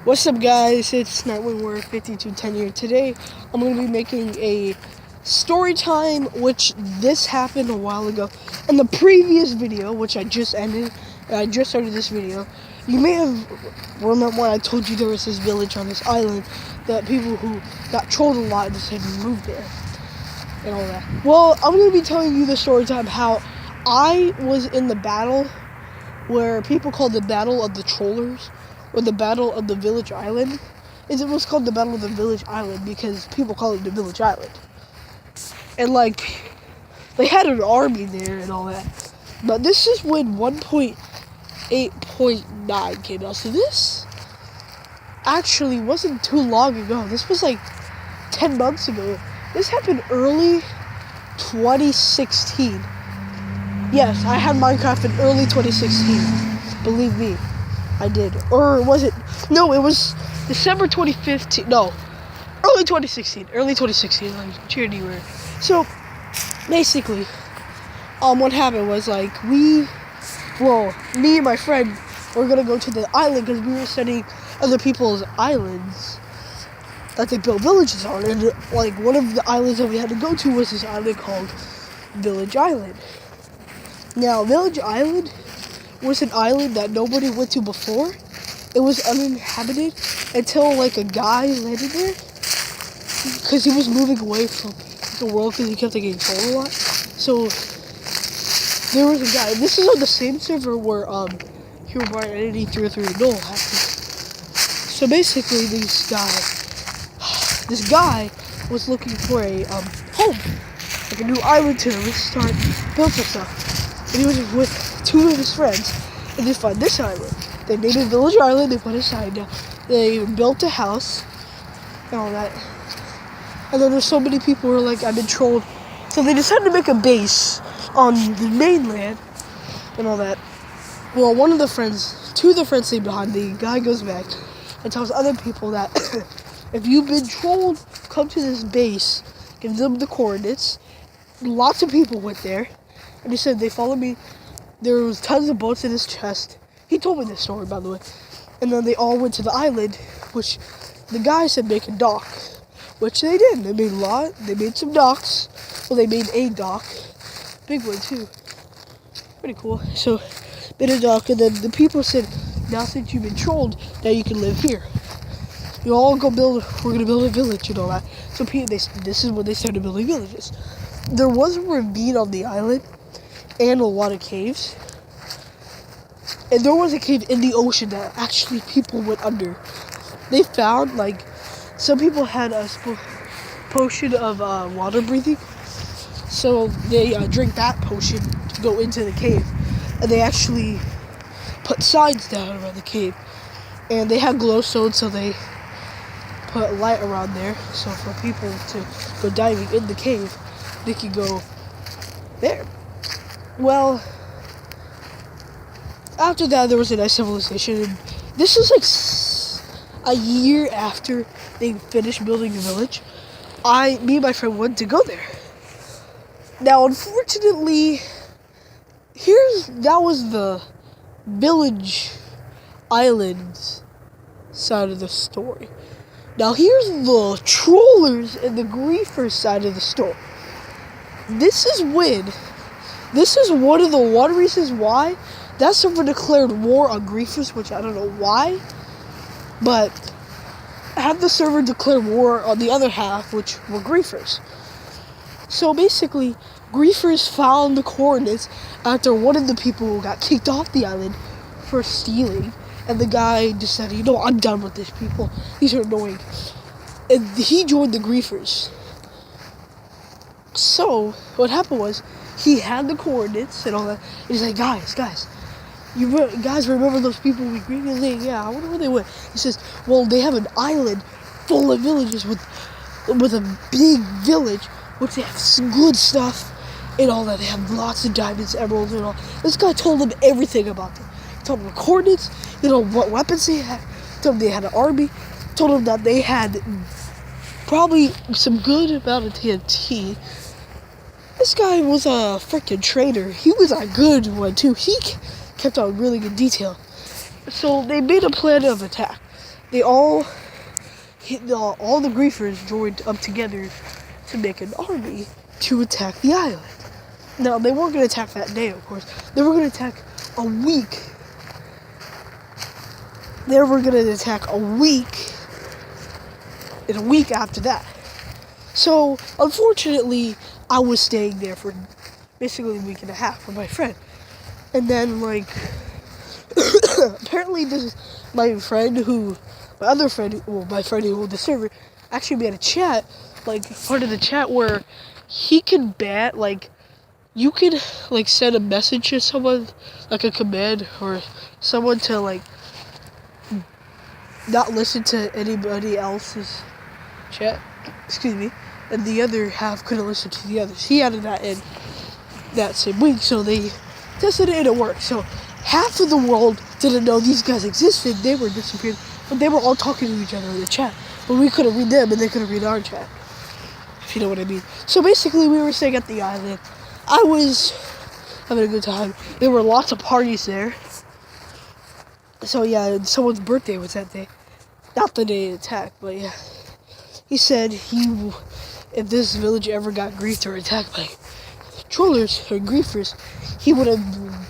What's up, guys? It's Nightwing Warrior 5210 here. Today, I'm going to be making a story time, which this happened a while ago. In the previous video, which I just ended, I just started this video, you may have remembered when I told you there was this village on this island that people who got trolled a lot decided to move there and all that. Well, I'm going to be telling you the story time how I was in the battle where people called the Battle of the Trollers, or the Battle of the Village Island. It was called the Battle of the Village Island because people call it the Village Island. And they had an army there and all that. But this is when 1.8.9 came out. So this actually wasn't too long ago. This was 10 months ago. This happened early 2016. Yes, I had Minecraft in early 2016. Believe me, I did. Or was it? No, it was December 2015. No, early 2016. Early 2016. January. So, basically, what happened was me and my friend were gonna go to the island because we were studying other people's islands that they built villages on, and one of the islands that we had to go to was this island called Village Island. Now, Village Island was an island that nobody went to before. It was uninhabited until a guy landed there because he was moving away from the world because he kept getting trolled a lot. So there was a guy. This is on the same server where Hero Brian Entity 303 Null happened. So basically, this guy was looking for a home, a new island to restart, build some stuff. And he was with two of his friends, and they found this island. They named it Village Island. They put a sign down. They built a house and all that. And then there's so many people who were I've been trolled. So they decided to make a base on the mainland and all that. Well, two of the friends stayed behind. The guy goes back and tells other people that if you've been trolled, come to this base, give them the coordinates. Lots of people went there. And he said they followed me. There was tons of boats in his chest. He told me this story, by the way. And then they all went to the island, which the guy said make a dock, which they did. They made a lot. They made some docks. Well, they made a dock, big one too. Pretty cool. So, made a dock, and then the people said, now since you've been trolled, now you can live here. You all go build. We're gonna build a village and all that. So this is when they started building villages. There was a ravine on the island and a lot of caves. And there was a cave in the ocean that actually people went under. They found, some people had a potion of water breathing. So they drank that potion to go into the cave. And they actually put signs down around the cave. And they had glowstone, so they put light around there. So for people to go diving in the cave, they could go there. Well, after that, there was a nice civilization, and this was a year after they finished building the village. Me and my friend went to go there. Now, unfortunately, that was the Village Island side of the story. Now, here's the trollers and the griefers side of the story. This is one of the reasons why that server declared war on griefers, which I don't know why, but had the server declare war on the other half, which were griefers. So basically, griefers found the coordinates after one of the people who got kicked off the island for stealing, and the guy decided, I'm done with these people. These are annoying. And he joined the griefers. So, what happened was, he had the coordinates and all that, and he's like, guys, you guys remember those people we greeted? Yeah, I wonder where they went. He says, well, they have an island full of villages with a big village, which they have some good stuff and all that. They have lots of diamonds, emeralds, and all. This guy told them everything about them. He told them the coordinates, what weapons they had, told them they had an army, told them that they had probably some good amount of TNT. This guy was a freaking trader. He was a good one too. He kept on really good detail. So they made a plan of attack. all the griefers joined up together to make an army to attack the island. Now, they weren't going to attack that day, of course. They were going to attack a week. They were going to attack a week and a week after that. So, unfortunately, I was staying there for basically a week and a half with my friend. And then, like, apparently my other friend who owned the server, actually made a chat, like, part of the chat where he could ban, like, you could, like, send a message to someone, like a command, or someone to, like, not listen to anybody else's chat, and the other half couldn't listen to the others. He added that in that same week, so they tested it and it worked. So half of the world didn't know these guys existed. They were disappeared, but they were all talking to each other in the chat. But we couldn't read them, and they couldn't read our chat, if you know what I mean. So basically, we were staying at the island. I was having a good time. There were lots of parties there. So yeah, and someone's birthday was that day. Not the day of attack, but yeah. He said if this village ever got griefed or attacked by trollers or griefers, he would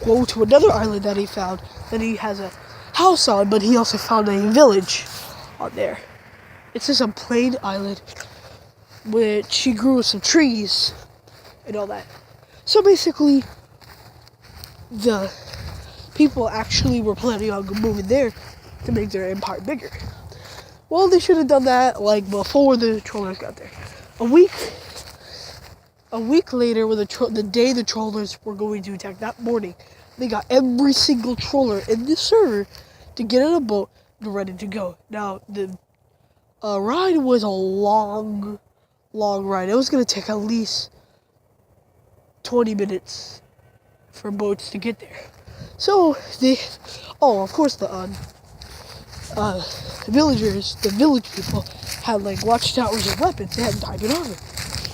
go to another island that he found, that he has a house on, but he also found a village on there. It's just a plain island, which he grew some trees and all that. So basically, the people actually were planning on moving there to make their empire bigger. Well, they should have done that, like, before the trollers got there. A week later, when the day the trollers were going to attack, that morning, they got every single troller in the server to get on a boat and ready to go. Now, the ride was a long ride. It was going to take at least 20 minutes for boats to get there. So, of course, the village people had, like, watchtowers and weapons. They had diamond armor.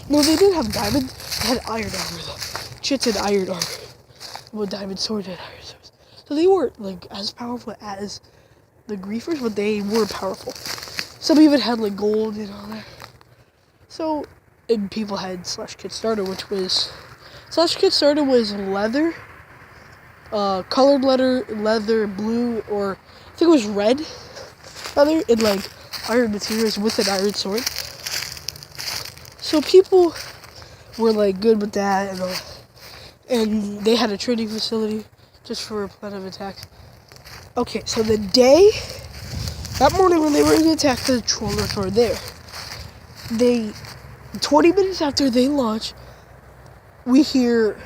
No, they didn't have diamond. They had iron armor, though. Chits had iron armor. Well, diamond swords and iron swords. So they weren't, like, as powerful as the griefers, but they were powerful. Some even had, like, gold and all that. So, and people had /kit starter, /kit starter was leather, colored leather, blue, or I think it was red leather, and, like, iron materials with an iron sword. So people were, like, good with that and all. And they had a training facility just for a plan of attack. Okay, so that morning when they were going to attack, the trollers were there. 20 minutes after they launched, we hear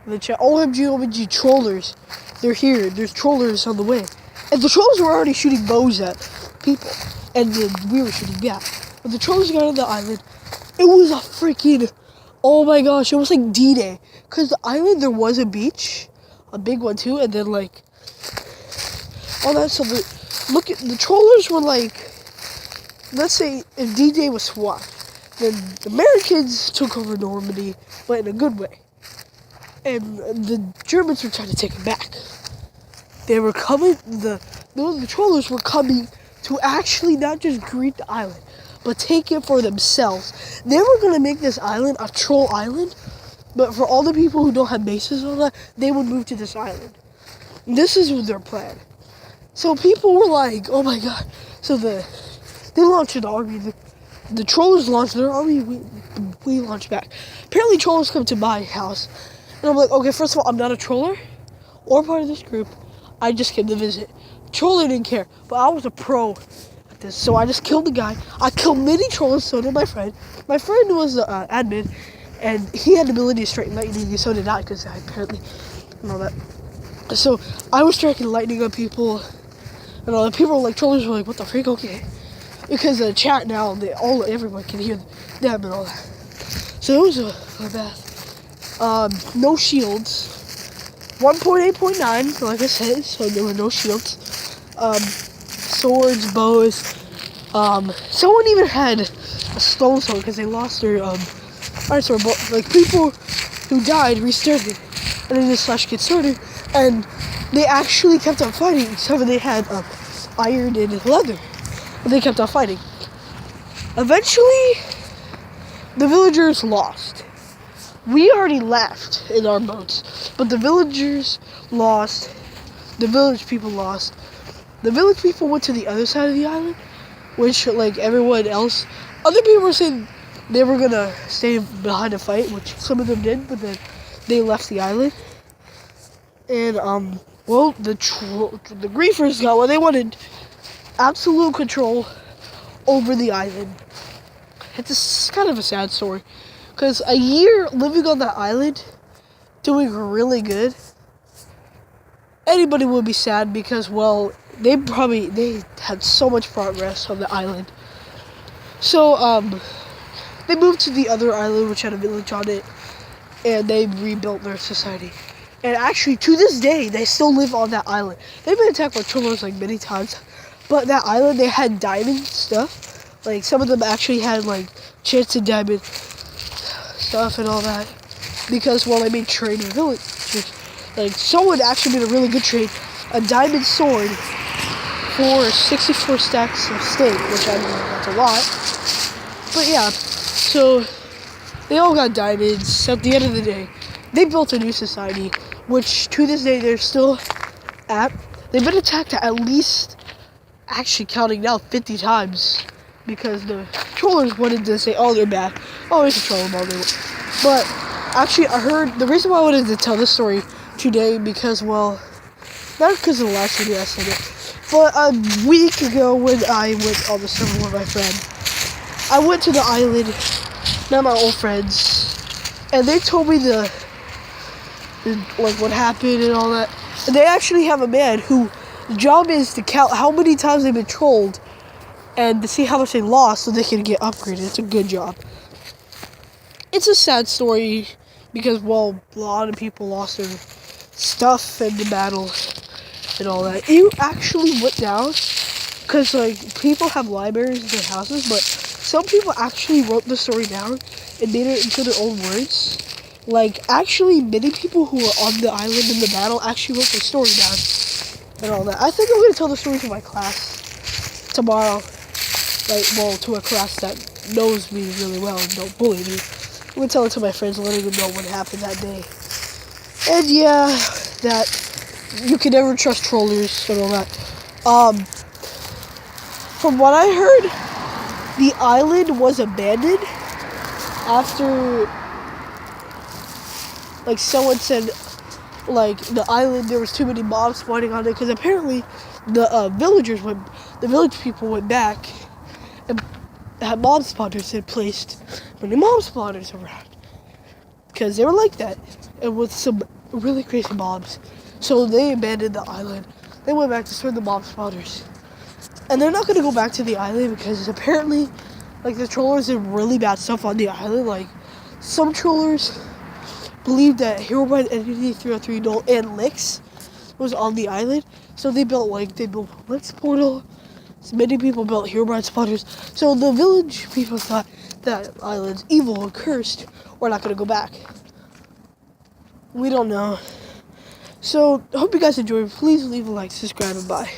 the chat, OMG, trollers. They're here. There's trollers on the way. And the trollers were already shooting bows at people. And then we were shooting back. When the trollers got on the island, it was a freaking, oh my gosh, it was like D-Day. Because the island, there was a beach, a big one too, and then, like, all that. So the trollers were like, let's say if D-Day was SWAT, then the Americans took over Normandy, but in a good way. And the Germans were trying to take it back. They were coming, the trollers were coming to actually not just greet the island, but take it for themselves. They were going to make this island a troll island, but for all the people who don't have bases on that, they would move to this island. This is their plan. So people were like, oh my god. So they launched an army. The trollers launched their army, we launched back. Apparently trollers come to my house. And I'm like, okay, first of all, I'm not a troller or part of this group. I just came to visit. Troller didn't care, but I was a pro at this. So I just killed the guy. I killed many trollers, so did my friend. My friend was the admin, and he had the ability to strike lightning, and so did I, because I apparently, and all that. So I was striking lightning on people, and all the people were like, trollers were like, what the freak, okay. Because the chat now, everyone can hear them and all that. So it was a bath. No shields. 1.8.9, like I said, so there were no shields. Swords, bows. Someone even had a stone sword because they lost their iron sword. But, like, people who died restarted, and then this /kit starter, and they actually kept on fighting, except for they had iron and leather. But they kept on fighting. Eventually, the villagers lost. We already left in our boats, but the villagers lost. The village people lost. The village people went to the other side of the island, which, like everyone else, other people were saying they were gonna stay behind to fight, which some of them did, but then they left the island. And well, the griefers got what they wanted: absolute control over the island. It's kind of a sad story, because a year living on that island, doing really good, anybody would be sad because, well, they had so much progress on the island. So they moved to the other island, which had a village on it, and they rebuilt their society. And actually, to this day, they still live on that island. They've been attacked by trollers like many times, but that island, they had diamond stuff. Like, some of them actually had like chance and diamond stuff and all that, because, well, they made trade with villagers. Like, someone actually made a really good trade: a diamond sword for 64 stacks of steak, which I know that's a lot. But yeah, so they all got diamonds. At the end of the day, they built a new society, which to this day they're still at. They've been attacked at least, actually counting now, 50 times, because the trollers wanted to say, oh, they're bad. Oh, we can troll them all they want. But actually, I heard the reason why I wanted to tell this story today, because, well, not because of the last video I said it, but a week ago when I went on the summer with my friend, I went to the island, met my old friends, and they told me like what happened and all that. And they actually have a man whose job is to count how many times they've been trolled and to see how much they lost so they can get upgraded. It's a good job. It's a sad story because, well, a lot of people lost their stuff in the battle and all that. It actually went down because, like, people have libraries in their houses, but some people actually wrote the story down and made it into their own words. Like, actually, many people who were on the island in the battle actually wrote the story down and all that. I think I'm going to tell the story to my class tomorrow. Like, well, to a class that knows me really well and don't bully me. I'm going to tell it to my friends, letting them know what happened that day. And yeah, that you can never trust trollers and all that. From what I heard, the island was abandoned after, like, someone said, like, the island, there was too many mobs spawning on it, because apparently the village people went back and had mob spawners and placed many mob spawners around, because they were like that, and with some really crazy mobs. So they abandoned the island. They went back to start the mob spawners, and they're not going to go back to the island because apparently, like, the trollers did really bad stuff on the island. Like, some trollers believed that Herobrine Entity 303 Null and Lix was on the island, so they built Lix portal. So many people built Herobrine spawners. So the village people thought that island's evil and cursed. We're not gonna go back. We don't know. So I hope you guys enjoyed. Please leave a like, subscribe, and bye.